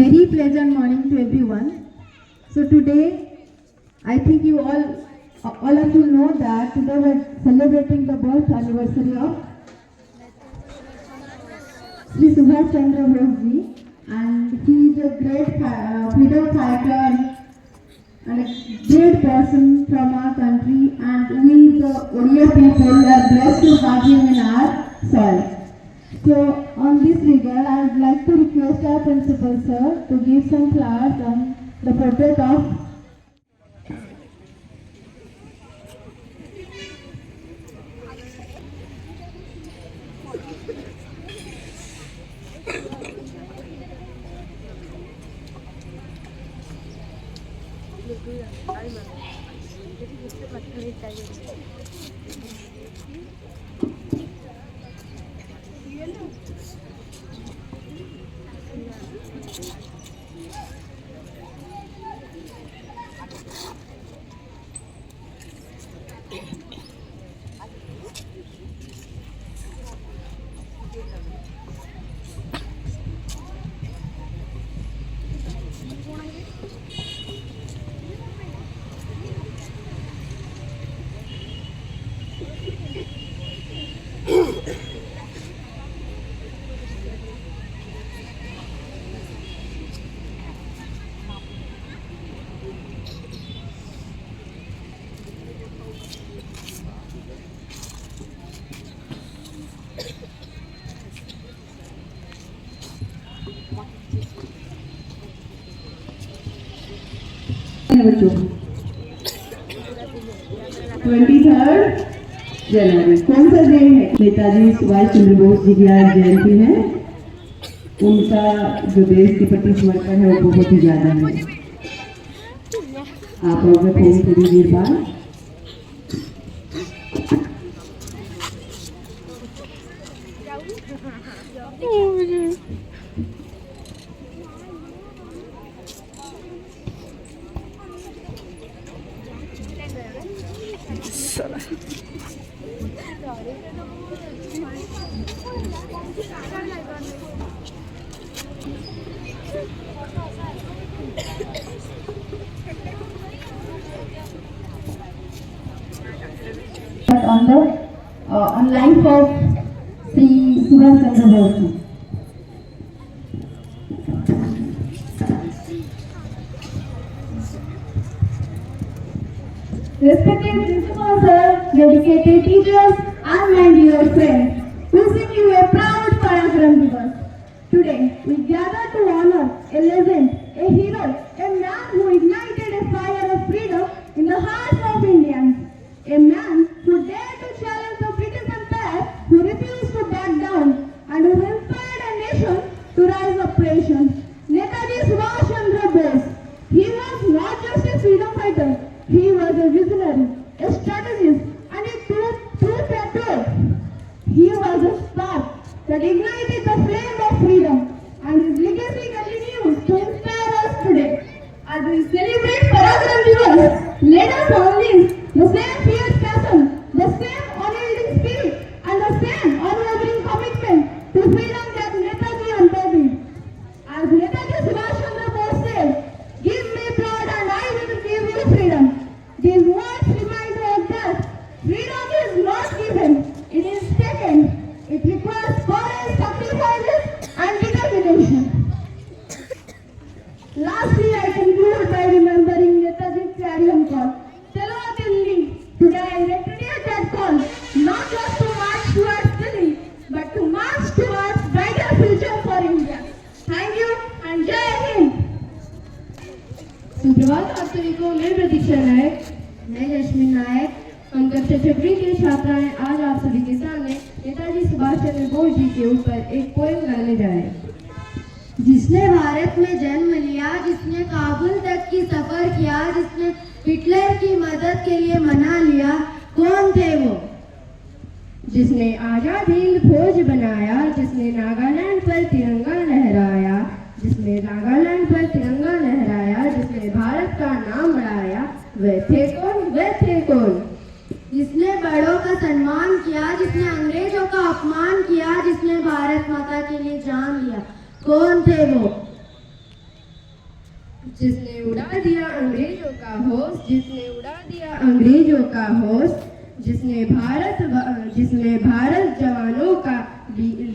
Very pleasant morning to everyone. So today, I think you all of you know that today we're celebrating the birth anniversary of Sri Subhash Chandra Bose ji, and he is a great freedom fighter and a great person from our country, and we the Odia people are blessed to have him in our soil. So on this regard, I would like to request our principal sir to give some flowers on the portrait of बच्चों 23 जनवरी कौन सा दिन है? नेताजी सुभाष चंद्र बोस जी की आज जयंती है। उनका जो देश के प्रति समर्पण है वो बहुत ही ज्यादा है। आप लोग में थोड़ी देर बाद on life of Sri Subhash Chandra Bose. Respected principal sir, dedicated teachers, and my dear friends, wishing you a proud Parakaram Divas. Today, we gather to honor a legend, a hero, a man who ignited a fire of freedom in the hearts of Indians, a man who dared to challenge the British Empire, who refused to back down, and who inspired a nation to rise up nation. Netaji Subhash Chandra Bose. He was not just a freedom fighter, he was a visionary, a strategist, and a true patriot. He was a spark that ignited the flame of freedom, and his legacy continues to inspire us today. As we celebrate Parakaram Divas, let us unleash the same fierce passion, the same unyielding spirit, and the same unwavering commitment to freedom that Netaji embodied. As Netaji Subhash Chandra Bose said, "Give me blood and I will give you freedom." These words remind us that freedom is not given, it is taken. It requires courage, sacrifices, and determination. Lastly, I conclude by remembering Netaji's clarion call. Chalo Delhi. Today I reiterate that call, not just to march towards Delhi, but to march towards brighter future for India. Thank you and Jai Hind. सुप्रभात आप सभी को। मैं प्रतीक्षा नायक, मैं जश्मिन नायक, हम कक्षा 6वीं के छात्रा हैं। आज आप सभी के सामने नेताजी सुभाष चंद्र बोस जी के ऊपर एक पोएम गाने जा रहे हैं। जिसने भारत में जन्म लिया, जिसने काबुल तक की सफर किया, जिसने हिटलर की मदद के लिए मना लिया, कौन थे वो? जिसने आजाद हिंद फौज बनाया, जिसने नागालैंड पर तिरंगा लहराया, जिसने नागालैंड पर तिरंगा लहराया, जिसने भारत का नाम बढ़ाया, वे थे कौन? वे थे कौन? जिसने बड़ों का सम्मान किया, जिसने अंग्रेजों का अपमान किया, जिसने भारत माता के लिए जान लिया, कौन थे वो? जिसने उड़ा दिया अंग्रेजों का होश, जिसने उड़ा दिया अंग्रेजों का होश, जिसने भारत जवानों का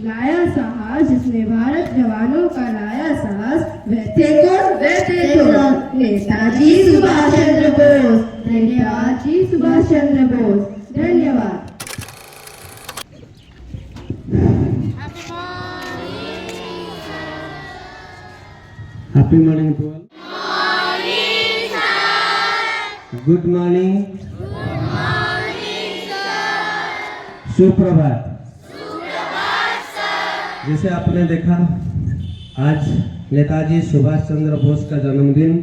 लाया साहस, जिसने भारत जवानों का लाया साहस, वह थे कौन? वह थे कौन? नेताजी सुभाष चंद्र बोस। धन्यवाद जी, सुभाष चंद्र बोस। धन्यवाद। Happy morning to all. Good morning. सुप्रभात। जैसे आपने देखा आज नेताजी सुभाष चंद्र बोस का जन्मदिन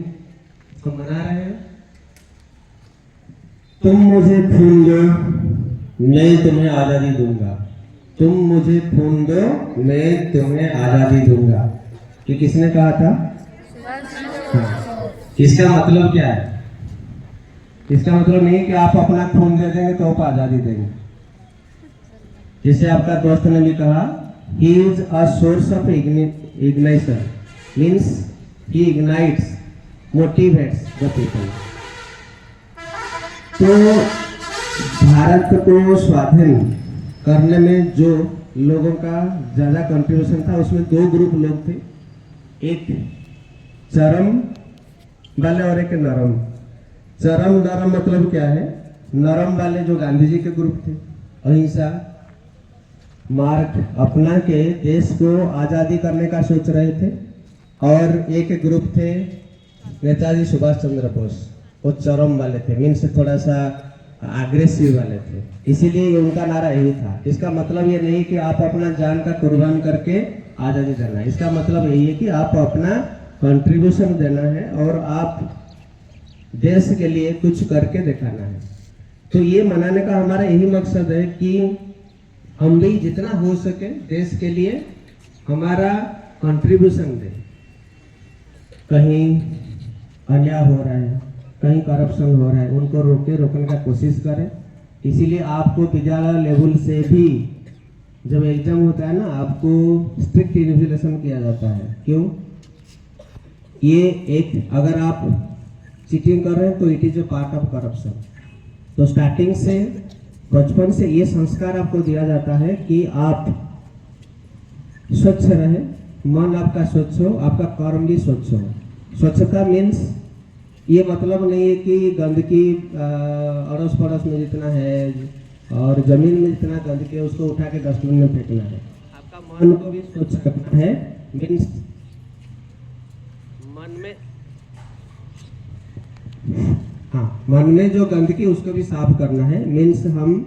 हम मना रहे हैं। तुम मुझे खून दो, मैं तुम्हें आजादी दूंगा। तुम मुझे खून दो, मैं तुम्हें आजादी दूंगा। ये किसने कहा था? इसका मतलब क्या है? इसका मतलब नहीं कि आप अपना खून दे देंगे तो आप आजादी देंगे। जैसे आपका दोस्त ने भी कहा, he is a source of ignition, means he ignites, motivates the people. तो भारत को स्वाधीन करने में जो लोगों का ज्यादा कंट्रीब्यूशन था, उसमें दो ग्रुप लोग थे, एक चरम वाले और एक नरम। चरम नरम मतलब क्या है? नरम वाले जो गांधी जी के ग्रुप थे, अहिंसा मार्ग अपना के देश को आजादी करने का सोच रहे थे, और एक ग्रुप थे नेताजी सुभाष चंद्र बोस, वो चरम वाले थे, मीन्स थोड़ा सा एग्रेसिव वाले थे। इसीलिए उनका नारा यही था। इसका मतलब ये नहीं कि आप अपना जान का कुर्बान करके आजादी देना है। इसका मतलब यही है कि आप अपना कंट्रीब्यूशन देना है और आप देश के लिए कुछ करके दिखाना है। तो ये मनाने का हमारा यही मकसद है कि हम भी जितना हो सके देश के लिए हमारा कंट्रीब्यूशन दें। कहीं अन्याय हो रहा है, कहीं करप्शन हो रहा है, उनको रोकने का कोशिश करें। इसीलिए आपको विद्यालय लेवल से भी जब एग्जाम होता है ना, आपको स्ट्रिक्ट इन्विजिलेशन किया जाता है। क्यों? ये एक, अगर आप चीटिंग कर रहे हैं तो it is a part of corruption. तो स्टार्टिंग से, बचपन से ये संस्कार आपको दिया जाता है कि आप स्वच्छ रहें, मन आपका स्वच्छ हो, आपका कर्म भी स्वच्छ हो। स्वच्छता मीन्स ये मतलब नहीं है कि गंदगी अड़ोस पड़ोस में जितना है और जमीन में जितना गंदगी है उसको उठा के डस्टबिन में फेंकना है। आपका मन को भी स्वच्छ करना है। मीन्स मन में जो गंदगी उसको भी साफ करना है। मीन्स हम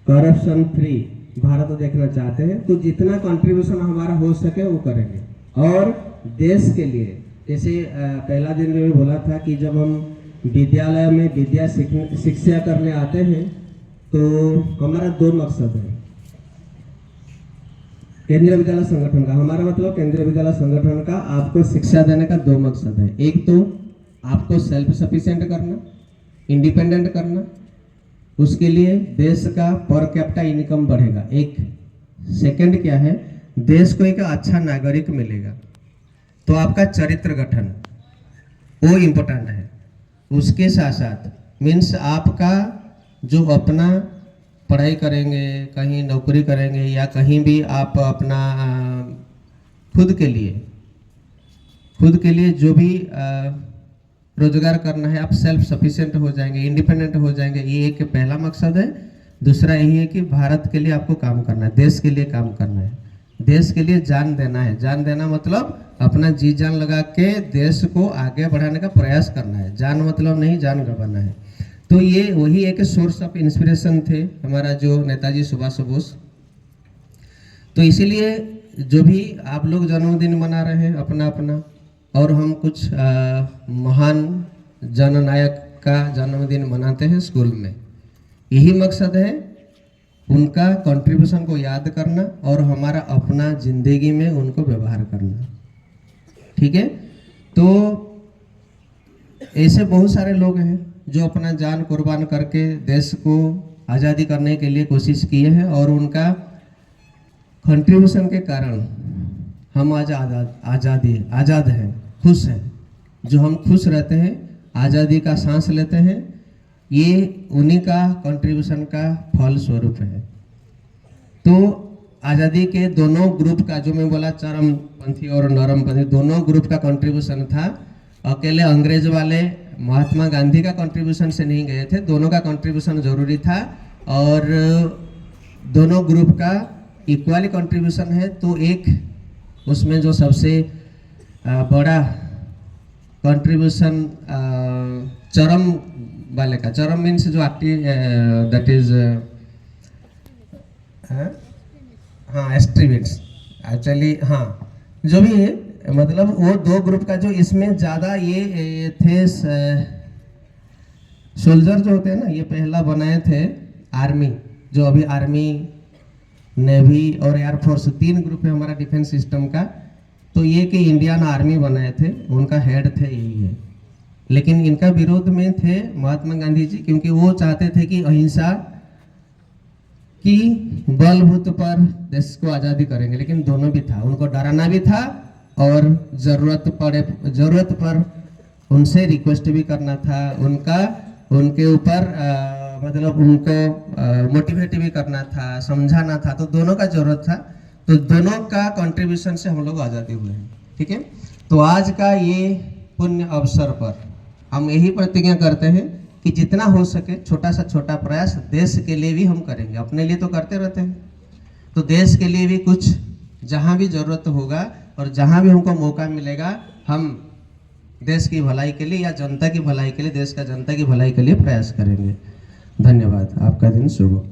करप्शन फ्री भारत देखना चाहते हैं, तो जितना कंट्रीब्यूशन हमारा हो सके वो करेंगे। और देश के लिए, जैसे पहला दिन में भी बोला था कि जब हम विद्यालय में विद्या शिक्षा करने आते हैं तो हमारा दो मकसद है। केंद्रीय विद्यालय संगठन का, हमारा मतलब केंद्रीय विद्यालय संगठन का आपको शिक्षा देने का दो मकसद है। एक तो आपको सेल्फ सफिशिएंट करना, इंडिपेंडेंट करना, उसके लिए देश का पर कैपिटा इनकम बढ़ेगा। एक सेकंड क्या है, देश को एक अच्छा नागरिक मिलेगा। तो आपका चरित्र गठन वो इम्पोर्टेंट है। उसके साथ साथ मीन्स आपका जो अपना पढ़ाई करेंगे, कहीं नौकरी करेंगे या कहीं भी आप अपना खुद के लिए जो भी रोजगार करना है, आप सेल्फ सफिशिएंट हो जाएंगे, इंडिपेंडेंट हो जाएंगे। ये एक पहला मकसद है। दूसरा यही है कि भारत के लिए आपको काम करना है, देश के लिए काम करना है, देश के लिए जान देना है। जान देना मतलब अपना जी जान लगा के देश को आगे बढ़ाने का प्रयास करना है। जान मतलब नहीं जान गंवाना है। तो ये वही एक सोर्स ऑफ इंस्पिरेशन थे हमारा जो नेताजी सुभाष बोस। तो इसीलिए जो भी आप लोग जन्मदिन मना रहे हैं अपना अपना, और हम कुछ महान जननायक का जन्मदिन मनाते हैं स्कूल में, यही मकसद है उनका कंट्रीब्यूशन को याद करना और हमारा अपना जिंदगी में उनको व्यवहार करना। ठीक है? तो ऐसे बहुत सारे लोग हैं जो अपना जान कुर्बान करके देश को आज़ादी करने के लिए कोशिश किए हैं, और उनका कंट्रीब्यूशन के कारण हम आज आज़ाद हैं। खुश हैं, जो हम खुश रहते हैं, आज़ादी का सांस लेते हैं, ये उन्हीं का कंट्रीब्यूशन का फल स्वरूप है। तो आज़ादी के दोनों ग्रुप का, जो मैं बोला चरमपंथी और नरमपंथी, दोनों ग्रुप का कंट्रीब्यूशन था। अकेले अंग्रेज वाले महात्मा गांधी का कंट्रीब्यूशन से नहीं गए थे, दोनों का कंट्रीब्यूशन जरूरी था और दोनों ग्रुप का इक्वली कंट्रीब्यूशन है। तो एक उसमें जो सबसे बड़ा कंट्रीब्यूशन चरम वाले का, चरम मीन्स जो दैट इज हाँ एक्सट्रीमिस्ट एक्चुअली, हाँ जो भी है, मतलब वो दो ग्रुप का जो इसमें ज़्यादा ये थे सोल्जर जो होते हैं ना, ये पहला बनाए थे आर्मी, जो अभी आर्मी, नेवी और एयरफोर्स 3 ग्रुप है हमारा डिफेंस सिस्टम का। तो ये कि इंडियन आर्मी बनाए थे, उनका हेड थे यही है। लेकिन इनका विरोध में थे महात्मा गांधी जी, क्योंकि वो चाहते थे कि अहिंसा की बलबूत पर देश को आज़ादी करेंगे। लेकिन दोनों भी था, उनको डराना भी था और जरूरत पर उनसे रिक्वेस्ट भी करना था, उनके ऊपर मतलब उनको मोटिवेट भी करना था, समझाना था। तो दोनों का जरूरत था, तो दोनों का कंट्रीब्यूशन से हम लोग आज़ादी हुए हैं। ठीक है, तो आज का ये पुण्य अवसर पर हम यही प्रतिज्ञा करते हैं कि जितना हो सके छोटा सा छोटा प्रयास देश के लिए भी हम करेंगे। अपने लिए तो करते रहते हैं, तो देश के लिए भी कुछ जहाँ भी जरूरत होगा और जहाँ भी हमको मौका मिलेगा, हम देश की भलाई के लिए या जनता की भलाई के लिए, देश का जनता की भलाई के लिए प्रयास करेंगे। धन्यवाद। आपका दिन शुभ हो।